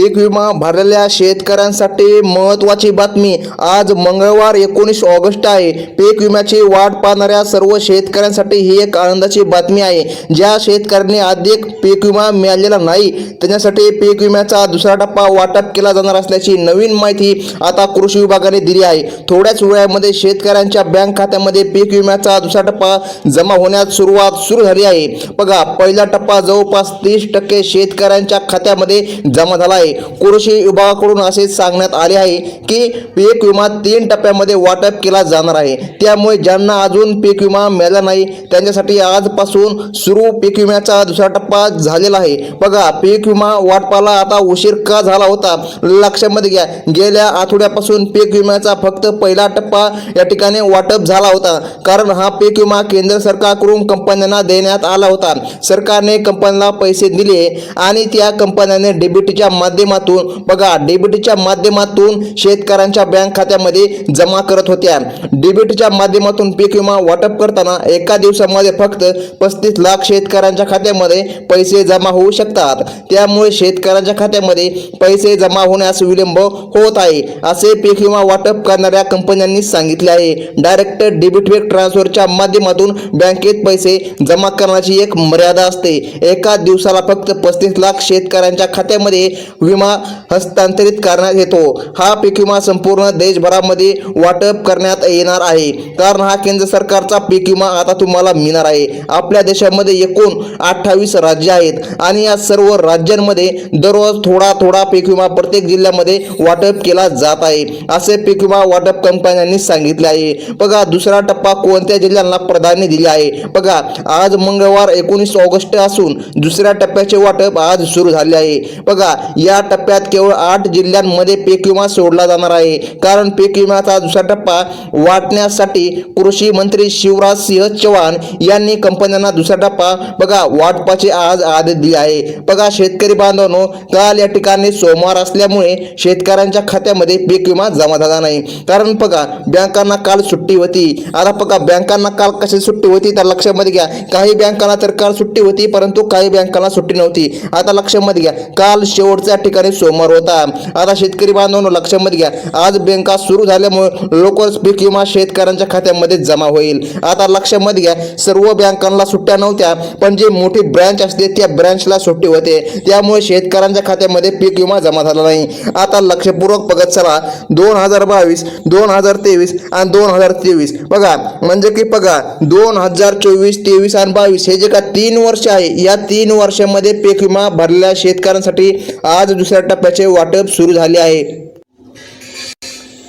पीक विमा भरलेल्या शेतकऱ्यांसाठी महत्त्वाची बातमी। आज मंगळवार 19 ऑगस्ट आहे। पीक विम्याची वाट पाहणाऱ्या सर्व शेतकऱ्यांसाठी ही एक आनंदाची बातमी आहे। ज्या शेतकऱ्यांनी अधिक पीक विमा मिळालेला नाही त्यांच्यासाठी पीक विम्याचा दुसरा टप्पा वाटप केला जाणार असल्याची नवीन माहिती आता कृषी विभागाने दिली आहे। थोड्याच वेळामध्ये शेतकऱ्यांच्या बँक खात्यामध्ये पीक विम्याचा दुसरा टप्पा जमा होण्यास सुरू झाली आहे। बघा, पहिला टप्पा जवळपास 30% शेतकऱ्यांच्या खात्यामध्ये जमा झाला आहे। कृषी विभागाकडून असे सांगण्यात आले आहे की पीक विमा 3 टप्प्यामध्ये वाटप केला जाणार आहे। त्यामुळे ज्यांना अजून पीक विमा मिळाला नाही त्यांच्यासाठी आजपासून सुरू पीक विम्याचा दुसरा टप्पा झालेला आहे। बघा, पीक विमा वाटपाला आता उशीर का झाला होता लक्षामध्ये घ्या। गेल्या आठवड्यापासून पीक विम्याचा फक्त पहिला टप्पा या ठिकाणी वाटप झाला होता, कारण हा पीक विमा केंद्र सरकारकडून कंपन्यांना देण्यात आला होता। सरकारने कंपन्यांना पैसे दिले आणि त्या कंपन्यांनी डीबीटीच्या माध्यमातून शेतकऱ्यांच्या बँक खात्यामध्ये जमा करत होत्या। डीबीटीच्या माध्यमातून पीक विमा वाटप करताना एका दिवसामध्ये फक्त 35 लाख शेतकऱ्यांच्या खात्यामध्ये पैसे जमा होऊ शकतात। त्यामुळे शेतकऱ्यांच्या खात्यामध्ये पैसे जमा होण्यास विलंब होत आहे, असे पीक विमा वाटप करणाऱ्या कंपन्यांनी सांगितले आहे। डायरेक्ट डेबिट ट्रान्सफरच्या माध्यमातून बँकेत पैसे जमा करण्याची एक मर्यादा असते। एका दिवसाला फक्त 35 लाख शेतकऱ्यांच्या खात्यामध्ये विमा हस्तांतरित करण्यात येतो। हा पीक विमा संपूर्ण देशभरामध्ये वाटप करण्यात येणार आहे, कारण हा केंद्र सरकारचा पीक विमा आता तुम्हाला मिळणार आहे। आपल्या देशामध्ये एकूण 28 राज्य आहेत आणि या सर्व राज्यांमध्ये दररोज थोडा पीक विमा प्रत्येक जिल्ह्यामध्ये वाटप केला जात आहे, असे पीक विमा वाटप कंपन्यांनी सांगितले आहे। बघा, दुसरा टप्पा कोणत्या जिल्ह्यांना प्राधान्य दिले आहे। बघा, आज मंगळवार 19 ऑगस्ट असून दुसऱ्या टप्प्याचे वाटप आज सुरू झाले आहे। बघा, या टप्प्यात केवळ 8 जिल्ह्यांमध्ये पीक विमा सोडला जाणार आहे, कारण पीक विम्याचा दुसरा टप्पा वाटण्यासाठी कृषी मंत्री शिवराज सिंह चौहान यांनी कंपन्यांना दुसरा टप्पा वाटपाचे आज आदेश दिले आहे। बघा, शेतकरी बांधवांनो, काल या ठिकाणी सोमवार असल्यामुळे शेतकऱ्यांच्या खात्यामध्ये पीक विमा जमा झाला नाही, कारण बघा बँकांना काल सुट्टी होती। आता बघा, बँकांना काल कशी सुट्टी होती तर लक्षामध्ये घ्या। काही बँकांना तर काल सुट्टी होती, परंतु काही बँकांना सुट्टी नव्हती। आता लक्षामध्ये घ्या, काल शेवटच्या ठिकाणी सोमवार होता। आता शेतकरी बांधवांनो लक्षामध्ये घ्या, आज बँका सुरू झाल्यामुळे लवकरच पीक विमा शेतकऱ्यांच्या खात्यामध्ये जमा होईल। आता लक्षामध्ये घ्या, सर्व बँकांना सुट्ट्या नव्हत्या, पण जे मोठी ब्रँच असते त्या ब्रँचला सुट्टी होते, त्यामुळे शेतकऱ्यांच्या खात्यामध्ये पीक विमा जमा झाला नाही। आता लक्षपूर्वक बघत चला, 2022, 2023 आणि 2023 बघा, म्हणजे की बघा 2024, 23 आणि 22 हे जे का 3 वर्ष आहे, या 3 वर्षामध्ये पीक विमा भरलेल्या शेतकऱ्यांसाठी आज दुसऱ्या टप्प्याचे वाटप सुरू झाले आहे।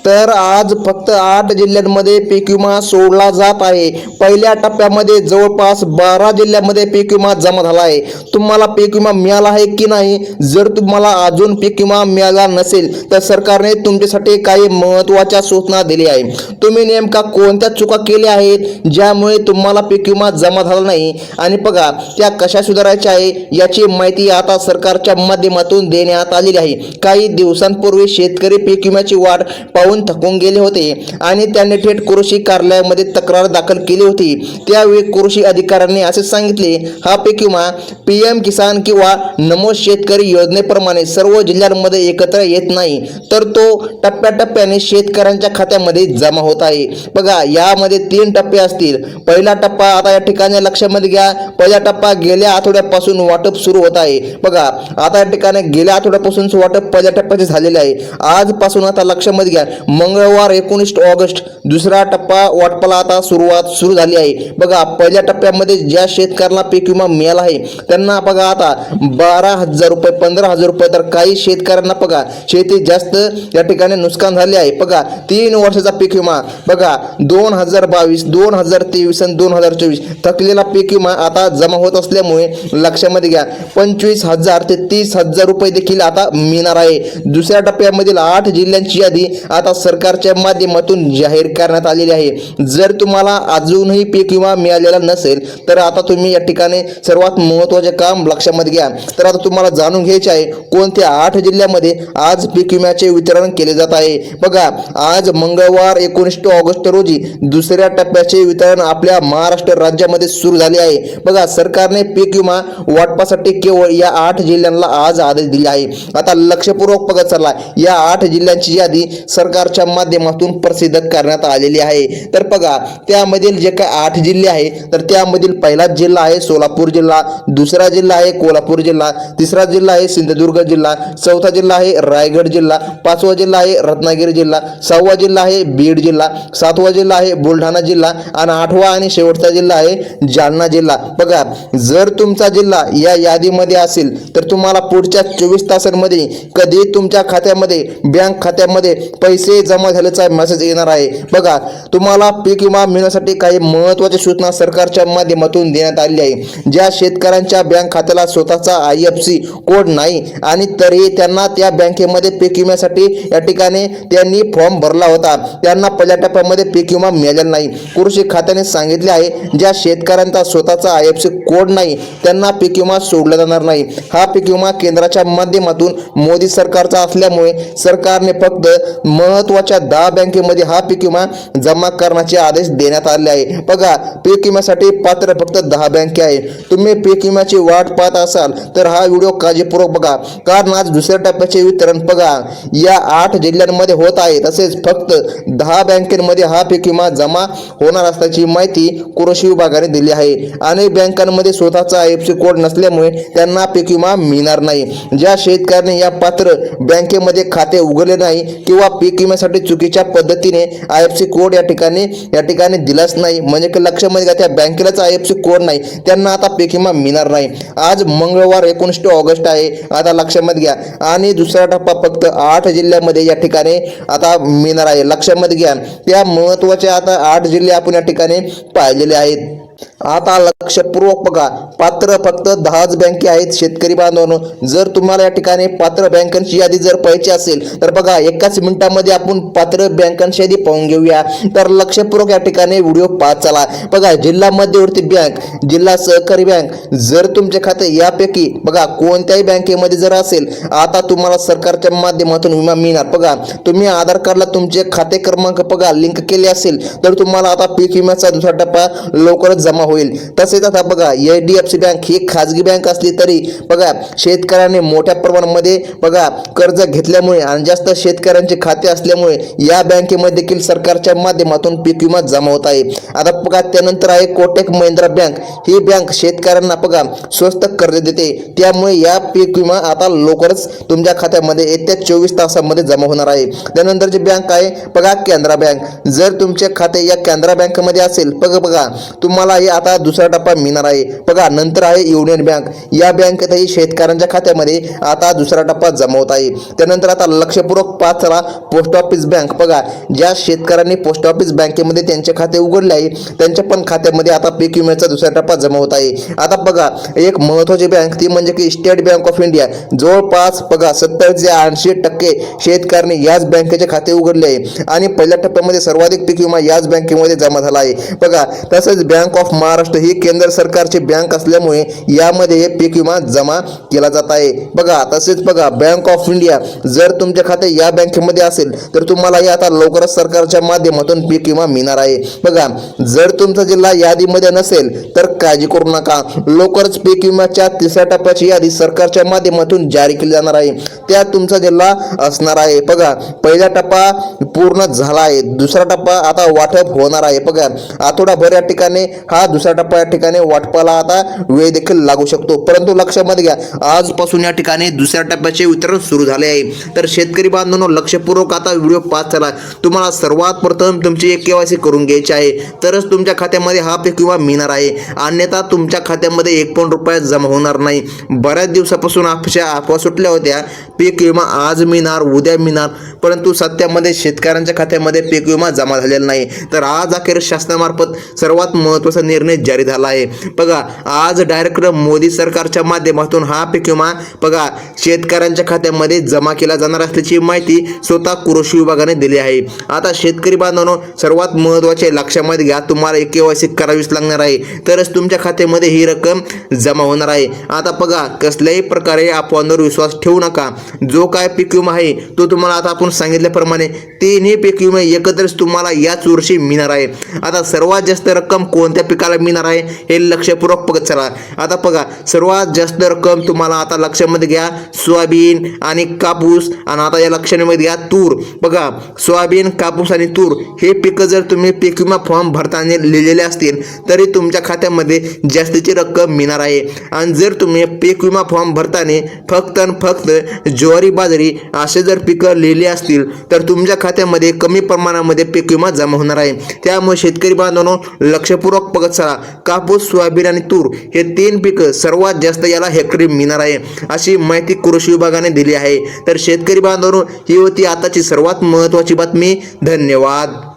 तर आज फक्त 8 जिल्ह्यांमध्ये पीक विमा सोडला जात आहे। पहिल्या टप्प्यामध्ये जवळपास 12 जिल्ह्यांमध्ये पीक विमा जमा झाला आहे। तुम्हाला पीक विमा मिळाला आहे की नाही? जर तुम्हाला अजून पीक विमा मिळाला नसेल तर सरकारने तुमच्यासाठी काही महत्त्वाच्या सूचना दिल्या आहेत। तुम्ही नेमका कोणत्या चुका केल्या आहेत ज्यामुळे तुम्हाला पीक विमा जमा झाला नाही आणि बघा त्या कशा सुधारायच्या आहे याची माहिती आता सरकारच्या माध्यमातून देण्यात आलेली आहे। काही दिवसांपूर्वी शेतकरी पीक विम्याची वाट पाहून थकून गेले होते आणि त्यांनी थेट कृषी कार्यालयामध्ये तक्रार दाखल केली होती। त्यावेळी कृषी अधिकाऱ्यांनी असे सांगितले, हा पीक विमा PM किसान किंवा नमो शेतकरी योजनेप्रमाणे सर्व जिल्ह्यांमध्ये एकत्र येत नाही, तर तो टप्प्याटप्प्याने शेतकऱ्यांच्या खात्यामध्ये जमा होत आहे। बघा, यामध्ये 3 टप्पे असतील। पहिला टप्पा आता या ठिकाणी लक्षामध्ये घ्या, पहिला टप्पा गेल्या आठवड्यापासून वाटप सुरू होत आहे। बघा, आता या ठिकाणी गेल्या आठवड्यापासून वाटप पहिल्या टप्प्याचे झालेले आहे। आजपासून आता लक्षामध्ये घ्या, मंगळवार 19 ऑगस्ट दुसरा टप्पा वाटपाला आता सुरू झाली आहे। बघा, पहिल्या टप्प्यामध्ये ज्या शेतकऱ्यांना पीक विमा मिळाला आहे त्यांना बघा आता 12,000 रुपये, 15,000 रुपये, तर काही शेतकऱ्यांना बघा शेती जास्त या ठिकाणी नुकसान झाले आहे। बघा, 3 वर्षाचा पीक विमा बघा 2022, 2023 आणि 2024 थकलेला पीक विमा आता जमा होत असल्यामुळे लक्षामध्ये घ्या 25,000 ते 30,000 रुपये देखील आता मिळणार आहे। दुसऱ्या टप्प्यामधील 8 जिल्ह्यांची यादी आता सरकारच्या माध्यमातून जाहीर जाहीर करण्यात आलेली आहे। जर तुम्हाला अजूनही पीक विमा मिळालेला नसेल तर आता तुम्ही या ठिकाणी सर्वात महत्त्वाचे काम लक्षामध्ये घ्या। तर आता तुम्हाला जाणून घ्यायचे आहे कोणत्या 8 जिल्ह्यामध्ये आज पीक विम्याचे वितरण केले जात आहे। बघा, आज मंगळवार 19 ऑगस्ट रोजी दुसऱ्या टप्प्याचे वितरण आपल्या महाराष्ट्र राज्यामध्ये सुरू झाले आहे। बघा, सरकारने पीक विमा वाटपासाठी केवळ या 8 जिल्ह्यांना आज आदेश दिले आहे। आता लक्षपूर्वक बघत चला, या 8 जिल्ह्यांची यादी सरकारच्या माध्यमातून प्रसिद्ध करण्यात आलेली आहे। तर बघा, त्यामधील जे काय 8 जिल्हे आहे तर त्यामधील पहिला जिल्हा आहे सोलापूर जिल्हा, दुसरा जिल्हा आहे कोल्हापूर जिल्हा, तिसरा जिल्हा आहे सिंधुदुर्ग जिल्हा, चौथा जिल्हा आहे रायगड जिल्हा, पाचवा जिल्हा आहे रत्नागिरी जिल्हा, सहावा जिल्हा आहे बीड जिल्हा, सातवा जिल्हा आहे बुलढाणा जिल्हा आणि आठवा आणि शेवटचा जिल्हा आहे जालना जिल्हा। बघा, जर तुमचा जिल्हा या यादीमध्ये असेल तर तुम्हाला पुढच्या 24 तासांमध्ये कधी तुमच्या खात्यामध्ये बँक खात्यामध्ये पैसे जमा झाल्याचा मेसेज येणार आहे। बघा, तुम्हाला पीक विमा मिळण्यासाठी काही महत्त्वाच्या सूचना सरकारच्या माध्यमातून देण्यात आली आहे। ज्या शेतकऱ्यांच्या बँक खात्याला स्वतःचा IFSC कोड नाही आणि तरीही त्यांना त्या बँकेमध्ये पीक विम्यासाठी या ठिकाणी त्यांनी फॉर्म भरला होता, त्यांना पहिल्या टप्प्यामध्ये पीक विमा मिळालेला नाही। कृषी खात्याने सांगितले आहे ज्या शेतकऱ्यांचा स्वतःचा IFSC कोड नाही त्यांना पीक विमा सोडला जाणार नाही। हा पीक विमा केंद्राच्या माध्यमातून मोदी सरकारचा असल्यामुळे सरकारने फक्त महत्त्वाच्या 10 बँकेमध्ये हा पीक विमा जमा करण्याचे आदेश देण्यात आले आहे। बघा, पीक विम्यासाठी पात्र फक्त 10 बँके आहेत। तुम्ही पीक विम्याची वाट पाहत असाल तर हा व्हिडिओ काळजीपूर्वक बघा, कारण आज दुसऱ्या टप्प्याचे वितरण बघा या 8 जिल्ह्यांमध्ये होत आहे। तसेच फक्त 10 बँकेमध्ये हा पीक विमा जमा होणार असल्याची माहिती कृषी विभागाने दिली आहे। अनेक बँकांमध्ये स्वतःचा IFSC कोड नसल्यामुळे त्यांना पीक विमा मिळणार नाही। ज्या शेतकऱ्यांनी या पात्र बँकेमध्ये खाते उघडले नाही किंवा पीक विम्यासाठी चुकीच्या पद्धतीने IFSC कोड या ठिकाणी दिलाच नाही, म्हणजे की लक्षामध्ये घ्या त्या बँकेलाच IFSC कोड नाही, त्यांना आता पीक विमा मिळणार नाही। आज मंगळवार 19 ऑगस्ट आहे, आता लक्षामध्ये घ्या। आणि दुसरा टप्पा फक्त 8 जिल्ह्यामध्ये या ठिकाणी आता मिळणार आहे, लक्षामध्ये घ्या। त्या महत्त्वाच्या आता 8 जिल्हे आपण या ठिकाणी पाहिलेले आहेत। आता लक्षपूर्वक बघा, पात्र फक्त 10च बँके आहेत। शेतकरी बांधवांनो, जर तुम्हाला या ठिकाणी पात्र बँकांची यादी जर पाहिजे असेल तर बघा एकाच मिनिटामध्ये आपण पात्र बँकांची यादी पाहून घेऊया। तर लक्षपूर्वक या ठिकाणी व्हिडिओ पाहत चला। बघा, जिल्हा मध्यवर्ती बँक, जिल्हा सहकारी बँक, जर तुमचे खाते यापैकी बघा कोणत्याही बँकेमध्ये जर असेल आता तुम्हाला सरकारच्या माध्यमातून विमा मिळणार। बघा, तुम्ही आधार कार्डला तुमचे खाते क्रमांक बघा लिंक केले असेल तर तुम्हाला आता पीक विम्याचा दुसरा टप्पा लवकरच जमा होईल। तसेच आता बघा HDFC बँक ही खाजगी बँक असली तरी बघा शेतकऱ्यांनी मोठ्या प्रमाणामध्ये बघा कर्ज घेतल्यामुळे आणि जास्त शेतकऱ्यांचे खाते असल्यामुळे या बँकेमध्ये देखील सरकारच्या माध्यमातून पीक विमा जमा होत आहे। आता बघा त्यानंतर आहे कोटक महिंद्रा बँक, ही बँक शेतकऱ्यांना बघा स्वस्त कर्ज देते, त्यामुळे या पीक विमा आता लवकरच तुमच्या खात्यामध्ये येत्या 24 तासांमध्ये जमा होणार आहे। त्यानंतरची बँक आहे बघा कॅनरा बँक, जर तुमचे खाते या कॅनरा बँकेमध्ये असेल बघा तुम्हाला हे आता दुसरा टप्पा मिळणार आहे। बघा, नंतर आहे युनियन बँक, या बँकेतही शेतकऱ्यांच्या खात्यामध्ये आता दुसरा टप्पा जमा होत आहे। त्यानंतर आता लक्षपूर्वक पाहत चला पोस्ट ऑफिस बँक, बघा ज्या शेतकऱ्यांनी पोस्ट ऑफिस बँकेमध्ये त्यांचे खाते उघडले आहे त्यांच्या पण खात्यामध्ये आता पीक विम्याचा दुसरा टप्पा जमा होत आहे। आता बघा एक महत्त्वाची बँक ती म्हणजे की स्टेट बँक ऑफ इंडिया, जवळपास बघा 70 ते 80% शेतकऱ्यांनी याच बँकेचे खाते उघडले आहे आणि पहिल्या टप्प्यामध्ये सर्वाधिक पीक विमा याच बँकेमध्ये जमा झाला आहे। बघा, तसेच बँक ऑफ महाराष्ट्र ही केंद्र सरकारची बँक असल्यामुळे यामध्ये पीक विमा जमा केला जात आहे। बघा, तसेच बघा बँक ऑफ इंडिया, जर तुमचे खाते या बँकेमध्ये असेल तर तुम्हाला हे आता लवकरच सरकारच्या माध्यमातून पीक विमा मिळणार आहे। बघा, जर तुमचा जिल्हा यादीमध्ये नसेल तर काळजी करू नका, लवकरच पीक विम्याच्या तिसऱ्या टप्प्याची यादी सरकारच्या माध्यमातून जारी केली जाणार आहे, त्यात तुमचा जिल्हा असणार आहे। बघा, पहिला टप्पा पूर्ण झाला आहे, दुसरा टप्पा आता वाटप होणार आहे। बघा, आठवडाभर या ठिकाणी हा दुसरा टप्पा या ठिकाणी वाटपाला आता वेळ देखील लागू शकतो, परंतु लक्षामध्ये घ्या आजपासून या ठिकाणी दुसऱ्या टप्प्याचे वितरण सुरू झाले आहे। तर शेतकरी बांधवांनो लक्षपूर्वक आता व्हिडिओ पाहत चला। तुम्हाला सर्वात प्रथम तुमची KYC करून घ्यायची आहे, तरच तुमच्या खात्यामध्ये हा पीक विमा मिळणार आहे, अन्यथा तुमच्या खात्यामध्ये 1 पण रुपया जमा होणार नाही। बऱ्याच दिवसापासून अफवा सुटल्या होत्या पीक विमा आज मिळणार उद्या मिळणार, परंतु सत्यामध्ये शेतकऱ्यांच्या खात्यामध्ये पीक विमा जमा झालेला नाही। तर आज अखेर शासनामार्फत सर्वात महत्त्वाचा निर्णय निर्णय जारी झाला आहे. बघा आज डायरेक्ट मोदी सरकारच्या माध्यमातून हा पीक विमा बघा शेतकऱ्यांच्या खात्यामध्ये जमा केला जाणार असल्याची माहिती स्वतः कृषी विभागाने दिली आहे. आता शेतकरी बांधवांनो सर्वात महत्त्वाचे लक्षामध्ये घ्या, तुम्हाला KYC करावीच लागणार आहे तरच तुमच्या खात्यामध्ये ही रक्कम जमा होणार आहे. आता बघा कसल्याही प्रकारे अफवांवर विश्वास ठेवू नका. जो काय पीक विमा आहे तो तुम्हाला आता आपण सांगितल्याप्रमाणे तिन्ही पीक विमे एकत्रच तुम्हाला याच वर्षी मिळणार आहे. आता सर्वात जास्त रक्कम कोणत्या पिकाला मिळणार आहे हे लक्षपूर्वक बघत चला. आता बघा सर्वात जास्त रक्कम तुम्हाला आता लक्षामध्ये घ्या सोयाबीन आणि कापूस, आणि आता या लक्षामध्ये घ्या तूर. बघा सोयाबीन, कापूस आणि तूर हे पिकं जर तुम्ही पीक विमा फॉर्म भरताना लिहिलेले असतील तरी तुमच्या खात्यामध्ये जास्तीची रक्कम मिळणार आहे. आणि जर तुम्ही पीक विमा फॉर्म भरताना फक्त आणि फक्त ज्वारी, बाजरी असे जर पिकं लिहिले असतील तर तुमच्या खात्यामध्ये कमी प्रमाणामध्ये पीक विमा जमा होणार आहे. त्यामुळे शेतकरी बांधवांनो लक्षपूर्वक बघत चला. कापूस, सोयाबीन आणि तूर हे तीन पिकं सर्वात जास्त याला हेक्टरी मिळणार आहे अशी माहिती कृषी विभागाने दिली आहे. तर शेतकरी बांधवांनो ही होती आताची सर्वात महत्त्वाची बातमी. धन्यवाद.